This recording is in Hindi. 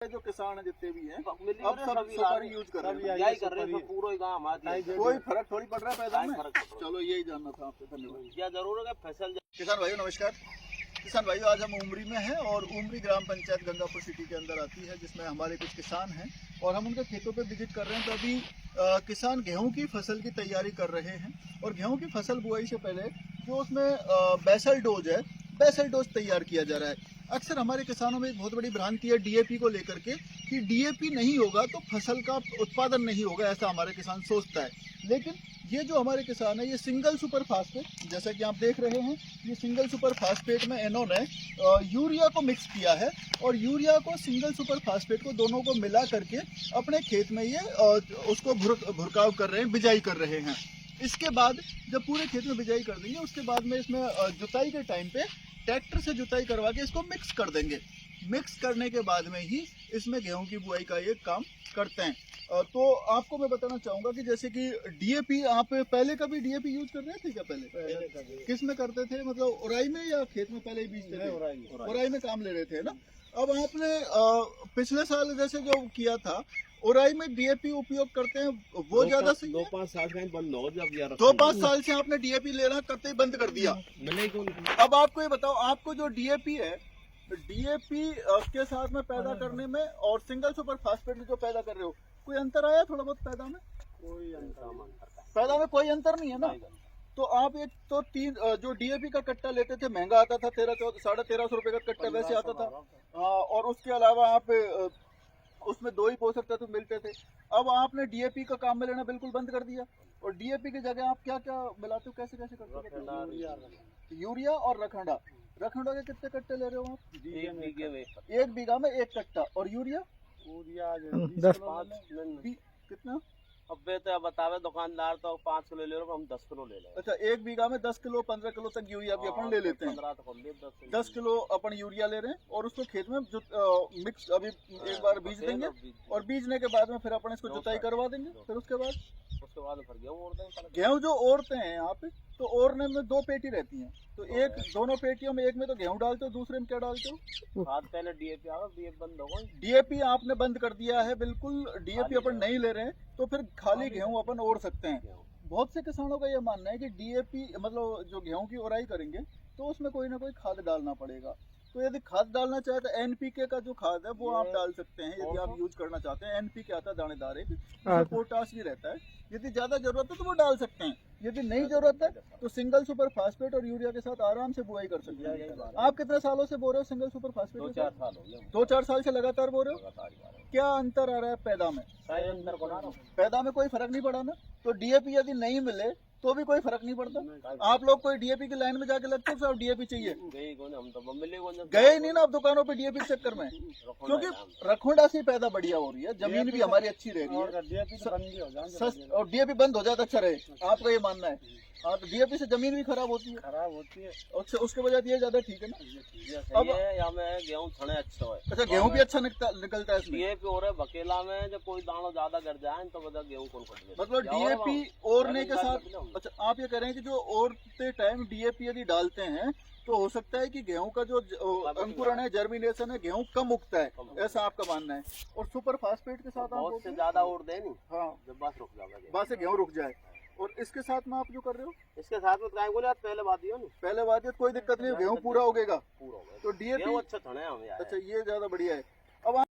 जो किसान है जितने भी हैं अब सब सुपर यूज कर रहे हैं, यही कर रहे हैं, पूरा गाँव कोई फर्क थोड़ी पड़ रहा है पैदा में। चलो यही जानना था आपसे, धन्यवाद। क्या जरूर है फसल। किसान भाइयों नमस्कार। किसान भाइयों आज हम उमरी में हैं और उमरी ग्राम पंचायत गंगापुर सिटी के अंदर आती है, जिसमें हमारे कुछ किसान हैं और हम उनके खेतों पे विजिट कर रहे हैं। तो अभी किसान गेहूं की फसल की तैयारी कर रहे हैं और गेहूं की फसल बुआई से पहले जो उसमें बेसल डोज तैयार किया जा रहा है। अक्सर हमारे किसानों में एक बहुत बड़ी भ्रांति है डीएपी को लेकर के कि डीएपी नहीं होगा तो फसल का उत्पादन नहीं होगा, ऐसा हमारे किसान सोचता है। लेकिन ये जो हमारे किसान है ये सिंगल सुपर फास्फेट, जैसा कि आप देख रहे हैं, ये सिंगल सुपर फास्फेट में इन्होंने यूरिया को मिक्स किया है और यूरिया को सिंगल सुपर फास्फेट को दोनों को मिला करके अपने खेत में ये उसको भुरकाव कर रहे हैं, बिजाई कर रहे हैं। इसके बाद जब पूरे खेत में बिजाई कर देंगे उसके बाद में इसमें जुताई के टाइम पे ट्रैक्टर से जुताई करवा के इसको मिक्स कर देंगे। मिक्स करने के बाद में ही इसमें गेहूं की बुआई का ये काम करते हैं। तो आपको मैं बताना चाहूंगा कि जैसे कि डीएपी, आप पहले कभी डीएपी यूज कर रहे थे क्या? पहले किस में करते थे, मतलब उराई में या खेत में पहले ही बीजते थे? उराई में काम ले रहे थे ना। अब आपने पिछले साल जैसे जो किया था उराई में डीएपी उपयोग करते हैं, वो ज्यादा सही है? 2-5 साल से बंद हो जब यार 2-5 साल से आपने डीएपी लेना करते ही बंद कर दिया। अब आपको ये बताओ, आपको जो डीएपी है, डीएपी के साथ में पैदा करने में और सिंगल सुपर फास्फेट में जो पैदा कर रहे हो, कोई अंतर आया थोड़ा बहुत पैदा में? पैदा में कोई अंतर नहीं है ना। तो आप एक तो जो डीएपी का कट्टा लेते थे महंगा आता था, 1300-1350 रुपए का कट्टा वैसे आता था। और उसके अलावा आप उसमें 2 ही पोषक तत्व मिलते थे। अब आपने डीएपी का काम में लेना बिल्कुल बंद कर दिया और डीएपी की जगह आप क्या क्या मिलाते हो, कैसे कैसे करते हो? यूरिया और रखंडा। रखंडा के कितने कट्टे ले रहे हो आप? 1 बीघा में 1 कट्टा। और यूरिया 10 कितना? अब तो बतावे दुकानदार तो 5 किलो ले रहे, हम 10 किलो ले लें। अच्छा, 1 बीघा में 10 किलो 15 किलो तक यूरिया भी अपन ले लेते हैं। 10 किलो अपन यूरिया ले रहे हैं और उसको खेत में मिक्स अभी एक बार बीज देंगे और बीजने के बाद में फिर अपन इसको जुताई करवा देंगे। फिर उसके बाद फिर गेहूं जो ओढ़ते हैं यहाँ पे, तो ओढ़ने में 2 पेटी रहती हैं। तो दोनों पेटियों में एक में तो गेहूं डालते हो, दूसरे में क्या डालते हो? पहले डीएपी आओ, डीएपी बंद हो गई। डीएपी आपने बंद कर दिया है, बिल्कुल डीएपी अपन नहीं ले रहे हैं, तो फिर खाली गेहूं अपन ओढ़ सकते हैं। बहुत से किसानों का ये मानना है कि डीएपी मतलब जो गेहूं की ओराई करेंगे तो उसमें कोई ना कोई खाद डालना पड़ेगा। तो यदि खाद डालना चाहे तो एनपीके का जो खाद है वो आप डाल सकते हैं, यदि आप यूज करना चाहते हैं। एनपीके आता है दानेदार, एक पोटाश भी रहता है। यदि ज्यादा जरूरत है तो वो डाल सकते हैं, यदि नहीं जरूरत है तो सिंगल सुपर फास्फेट और यूरिया के साथ आराम से बुआई कर सकते हैं। आप कितने सालों से बो रहे हो सिंगल सुपर फास्फेट? 2-4 साल हो गए। 2-4 साल से लगातार बो रहे हो। क्या अंतर आ रहा है पैदा में? पैदा में कोई फर्क नहीं पड़ा ना। तो डीएपी यदि नहीं मिले तो भी कोई फर्क नहीं पड़ता। आप लोग कोई डीएपी की लाइन में जाके लगते हो सब डीएपी चाहिए? गए नहीं ना अब दुकानों पे डीएपी के चक्कर में, क्योंकि रखोंडा से पैदा बढ़िया हो रही है, जमीन भी हमारी अच्छी रह रही है और डीएपी बंद हो जाए तो अच्छा रहे, आपका ये मानना है? हाँ, तो डीएपी से जमीन भी खराब होती है। अच्छा, उसके वजह ये ज्यादा ठीक है ना। अब गेहूँ थोड़े अच्छा है। अच्छा, गेहूँ भी अच्छा निकलता है इसमें। डीएपी और बकेला में जब कोई दाना ज्यादा गिर जाए तो बता गेहूँ कौन मतलब डीएपी ओढ़ने के साथ। अच्छा, आप ये कह रहे हैं कि जो ओढ़ते टाइम डीएपी यदि डालते हैं तो हो सकता है कि गेहूं का जो अंकुरण है, जर्मिनेशन है, गेहूं कम उगता है, ऐसा आपका मानना है। और सुपर फास्फेट के साथ बहुत से ज्यादा ओढ़ दे नहीं, हाँ, जब बस रुक जाएगा, बस से गेहूं रुक जाए। और इसके साथ में आप जो कर रहे हो, इसके साथ में पहले बात ये कोई दिक्कत नहीं, गेहूं पूरा उगेगा। पूरा तो डीएपी अच्छा था ना हमें। अच्छा, ये ज्यादा बढ़िया है। अब